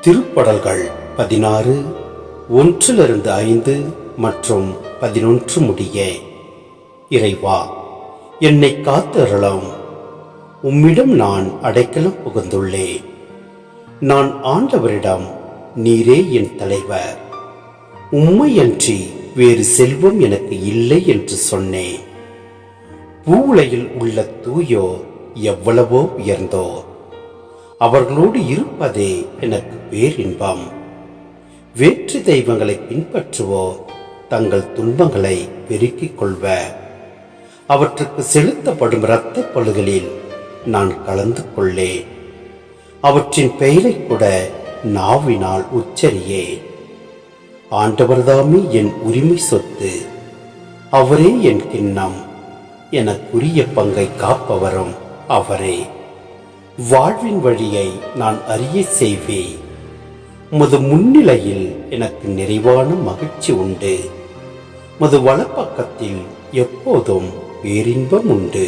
திருப்படல்கள் 16 1-5 மற்றும் 11 முடிய. இறைவா, என்னை காத்தருளும். உம்மிடம் நான் அடைக்கலம் புகுந்துள்ளேன். நான் ஆண்டவரிடம், நீரே என் தலைவர், உம்மையன்றி வேறு செல்வம் எனக்கு இல்லை என்று சொன்னேன். பூவுலகில் உள்ள தூயோர் எவ்வளவோ உயர்ந்தோர், அவர்களோடு இருப்பதே எனக்கு பேரின்பம். வேற்று தெய்வங்களை பின்பற்றுவோர் தங்கள் துன்பங்களை பெருக்கிக் கொள்வர். அவற்றுக்கு செலுத்தப்படும் இரத்த பழுகளில் நான் கலந்து கொள்ளேன். அவற்றின் பெயரை கூட நாவினால் உச்சரியேன். ஆண்டவர்தாமே என் உரிமை சொத்து, அவரே என் கிண்ணம். எனக்குரிய பங்கை காப்பவரும் அவரே. வாழ்வின் வழியை நான் அறிய செய்வேன். உமது முன்னிலையில் எனக்கு நிறைவான மகிழ்ச்சி உண்டு. உமது வலப்பக்கத்தில் எப்போதும் பேரின்பம் உண்டு.